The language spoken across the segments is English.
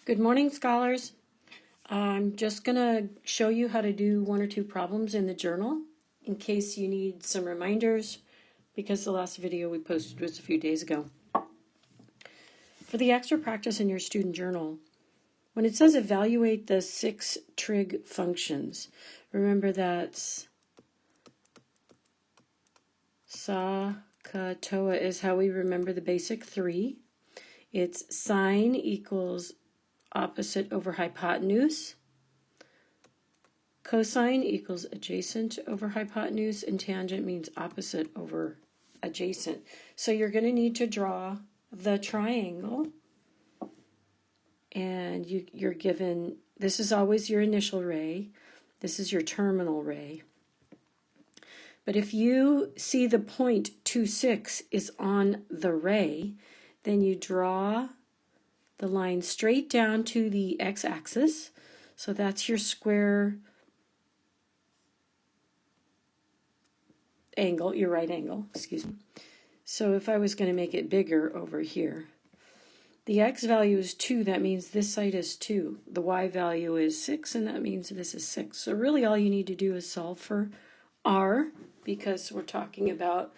Good morning, scholars. I'm just going to show you how to do one or two problems in the journal in case you need some reminders, because the last video we posted was a few days ago. For the extra practice in your student journal, when it says evaluate the 6 trig functions, remember that's SOHCAHTOA is how we remember the basic 3. It's sine equals opposite over hypotenuse, cosine equals adjacent over hypotenuse, and tangent means opposite over adjacent. So you're going to need to draw the triangle, and you're given, this is always your initial ray, this is your terminal ray. But if you see the point 2, 6 is on the ray, then you draw the line straight down to the x-axis. So that's your square angle, your right angle, excuse me. So if I was going to make it bigger over here, the x value is 2, that means this side is 2. The y value is 6, and that means this is 6. So really all you need to do is solve for r, because we're talking about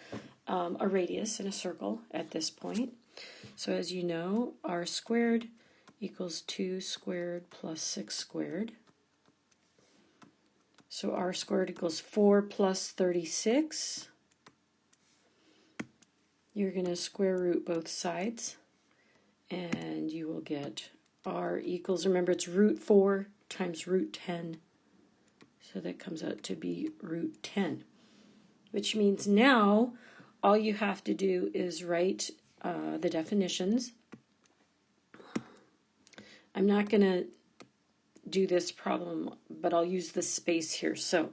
a radius in a circle at this point. So as you know, r squared equals 2 squared plus 6 squared. So r squared equals 4 plus 36. You're going to square root both sides, and you will get r equals, remember it's root 4 times root 10. So that comes out to be root 10, which means now all you have to do is write the definitions. I'm not going to do this problem, but I'll use the space here. So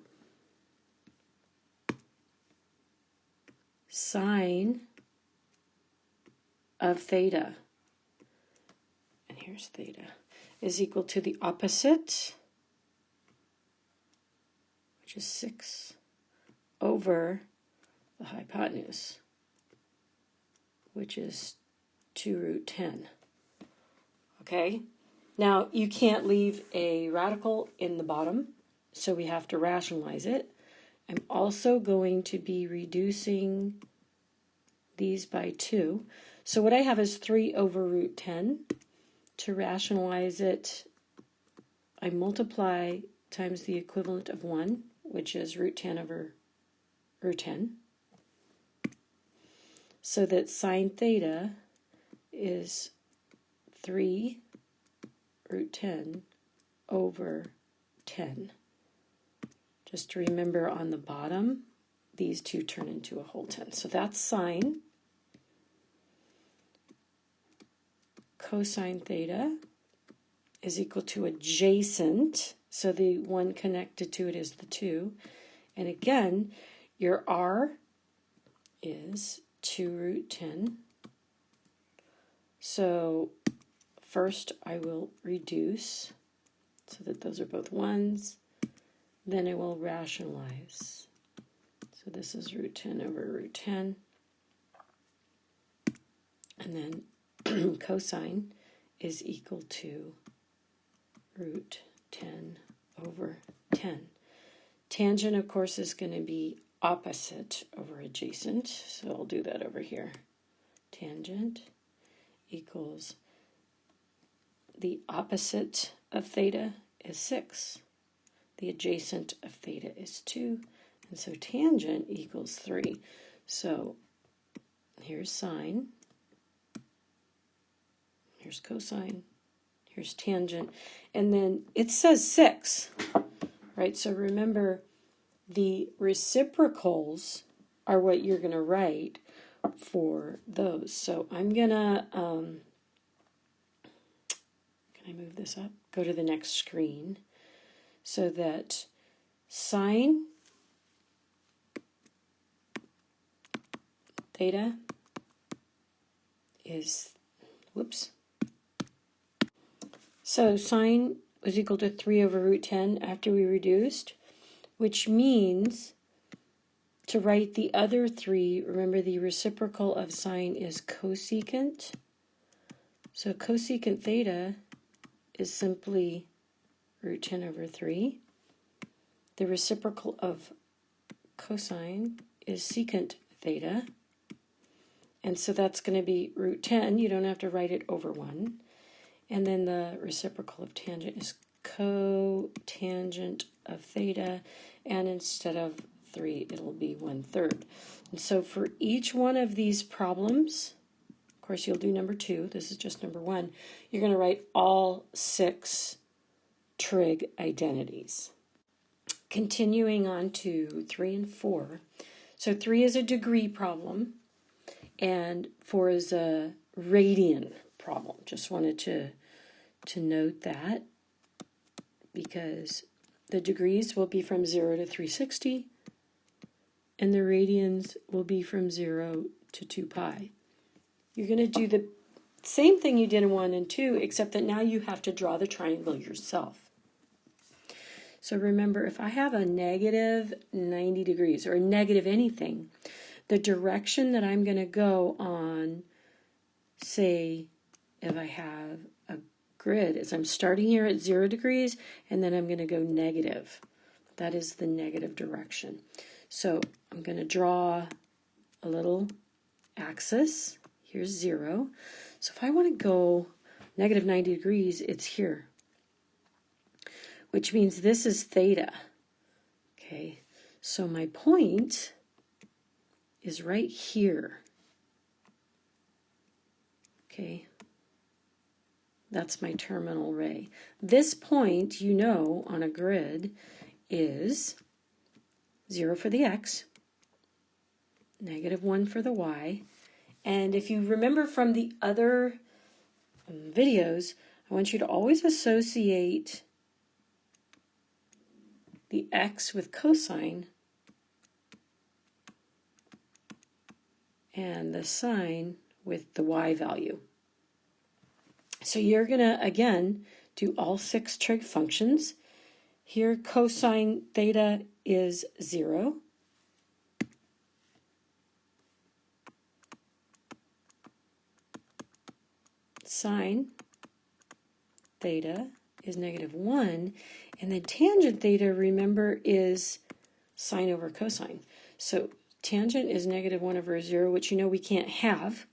sine of theta, and here's theta, is equal to the opposite, which is 6, over the hypotenuse, which is 2 root 10. Okay? Now, you can't leave a radical in the bottom, so we have to rationalize it. I'm also going to be reducing these by 2. So what I have is 3 over root 10. To rationalize it, I multiply times the equivalent of 1, which is root 10 over root 10. So that sine theta is 3 root 10 over 10. Just to remember, on the bottom, these two turn into a whole 10. So that's sine. Cosine theta is equal to adjacent. So the one connected to it is the 2. And again, your r is 2 root 10. So first I will reduce so that those are both 1s. Then I will rationalize. So this is root 10 over root 10. And then cosine is equal to root 10 over 10. Tangent, of course, is going to be opposite over adjacent. So I'll do that over here. Tangent equals the opposite of theta is 6. The adjacent of theta is 2. And so tangent equals 3. So here's sine. Here's cosine. Here's tangent. And then it says 6. Right? So remember, the reciprocals are what you're going to write for those. So I'm going to, can I move this up? Go to the next screen so that sine theta is, whoops. So sine was equal to 3 over root 10 after we reduced, which means to write the other 3, remember the reciprocal of sine is cosecant. So cosecant theta is simply root 10 over 3. The reciprocal of cosine is secant theta. And so that's going to be root 10. You don't have to write it over 1. And then the reciprocal of tangent is cotangent of theta. And instead of 3, it'll be 1/3. And so for each one of these problems, of course you'll do number 2. This is just number 1. You're going to write all 6 trig identities. Continuing on to 3 and 4. So 3 is a degree problem, and 4 is a radian problem. Just wanted to note that, because the degrees will be from 0 to 360, and the radians will be from 0 to 2 pi. You're going to do the same thing you did in 1 and 2, except that now you have to draw the triangle yourself. So remember, if I have a negative 90 degrees or a negative anything, the direction that I'm going to go on, say, if I have a grid, is I'm starting here at 0 degrees, and then I'm going to go negative. That is the negative direction. So I'm going to draw a little axis. Here's 0. So if I want to go negative 90 degrees, it's here, which means this is theta. Okay, so my point is right here. Okay, that's my terminal ray. This point, you know, on a grid is 0 for the x, negative 1 for the y. And if you remember from the other videos, I want you to always associate the x with cosine and the sine with the y value. So you're going to, again, do all 6 trig functions. Here, cosine theta is 0. Sine theta is negative 1. And then tangent theta, remember, is sine over cosine. So tangent is negative 1 over 0, which you know we can't have.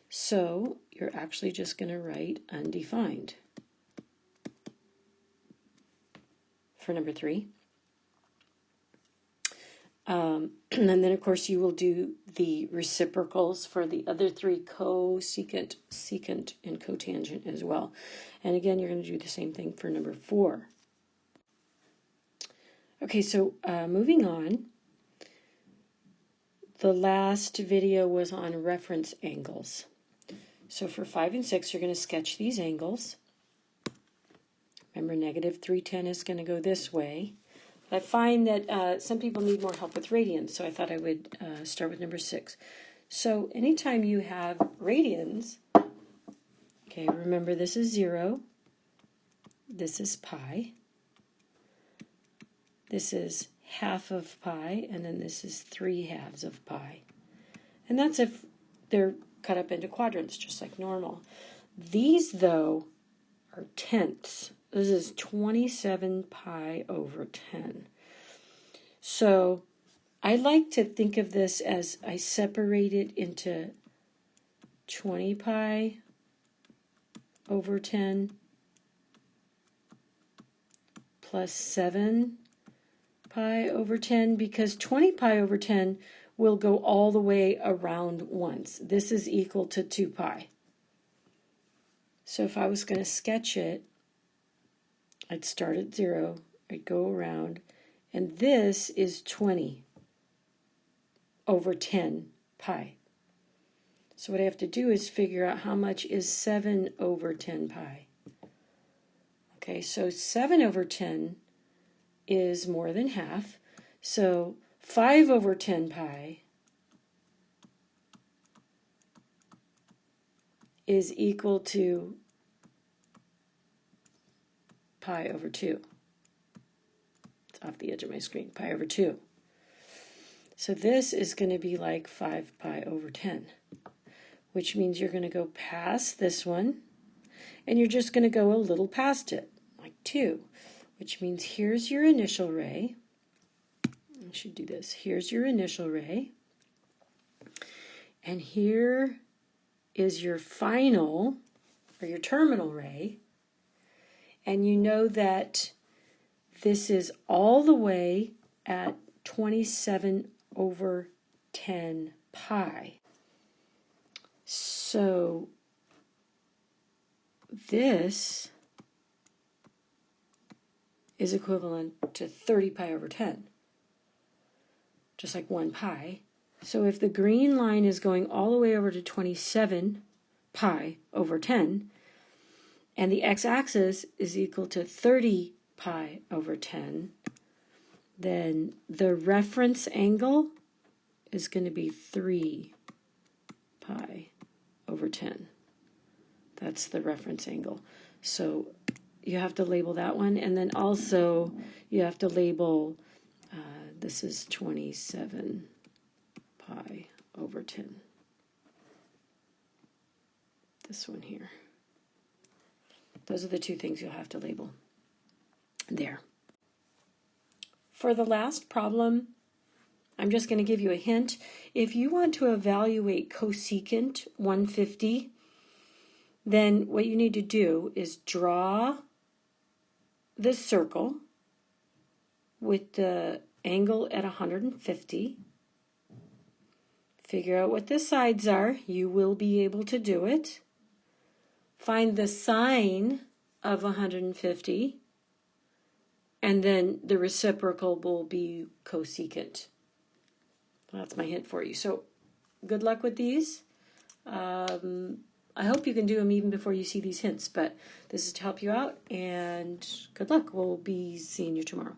So you're actually just going to write undefined for number 3. And then, of course, you will do the reciprocals for the other 3, cosecant, secant, and cotangent as well. And again, you're going to do the same thing for number 4. Okay, so moving on. The last video was on reference angles. So for 5 and 6, you're going to sketch these angles. Remember, negative 310 is going to go this way. But I find that some people need more help with radians, so I thought I would start with number 6. So anytime you have radians, okay, remember this is 0, this is pi, this is half of pi, and then this is 3/2 of pi. And that's if they're cut up into quadrants, just like normal. These, though, are tenths. This is 27 pi over 10. So I like to think of this as I separate it into 20 pi over 10 plus 7 pi over 10, because 20 pi over 10 will go all the way around once. This is equal to 2 pi. So if I was going to sketch it, I'd start at 0, I'd go around, and this is 20 over 10 pi. So what I have to do is figure out how much is 7 over 10 pi. Okay, so 7 over 10 is more than half. So 5 over 10 pi is equal to pi over 2. It's off the edge of my screen, pi over 2. So this is going to be like 5 pi over 10, which means you're going to go past this one. and you're just going to go a little past it, like 2, which means here's your initial ray. I should do this. Here's your initial ray, and here is your final, or your terminal ray, and you know that this is all the way at 27/10 pi. So this is equivalent to 30 pi over 10, just like 1 pi. So if the green line is going all the way over to 27 pi over 10, and the x-axis is equal to 30 pi over 10, then the reference angle is going to be 3 pi over 10. That's the reference angle. So you have to label that one, and then also you have to label, this is 27 pi over 10. This one here. Those are the two things you'll have to label there. For the last problem, I'm just going to give you a hint. If you want to evaluate cosecant 150, then what you need to do is draw this circle with the angle at 150. Figure out what the sides are. You will be able to do it. Find the sine of 150, and then the reciprocal will be cosecant. That's my hint for you. So good luck with these. I hope you can do them even before you see these hints, but this is to help you out, and good luck. We'll be seeing you tomorrow.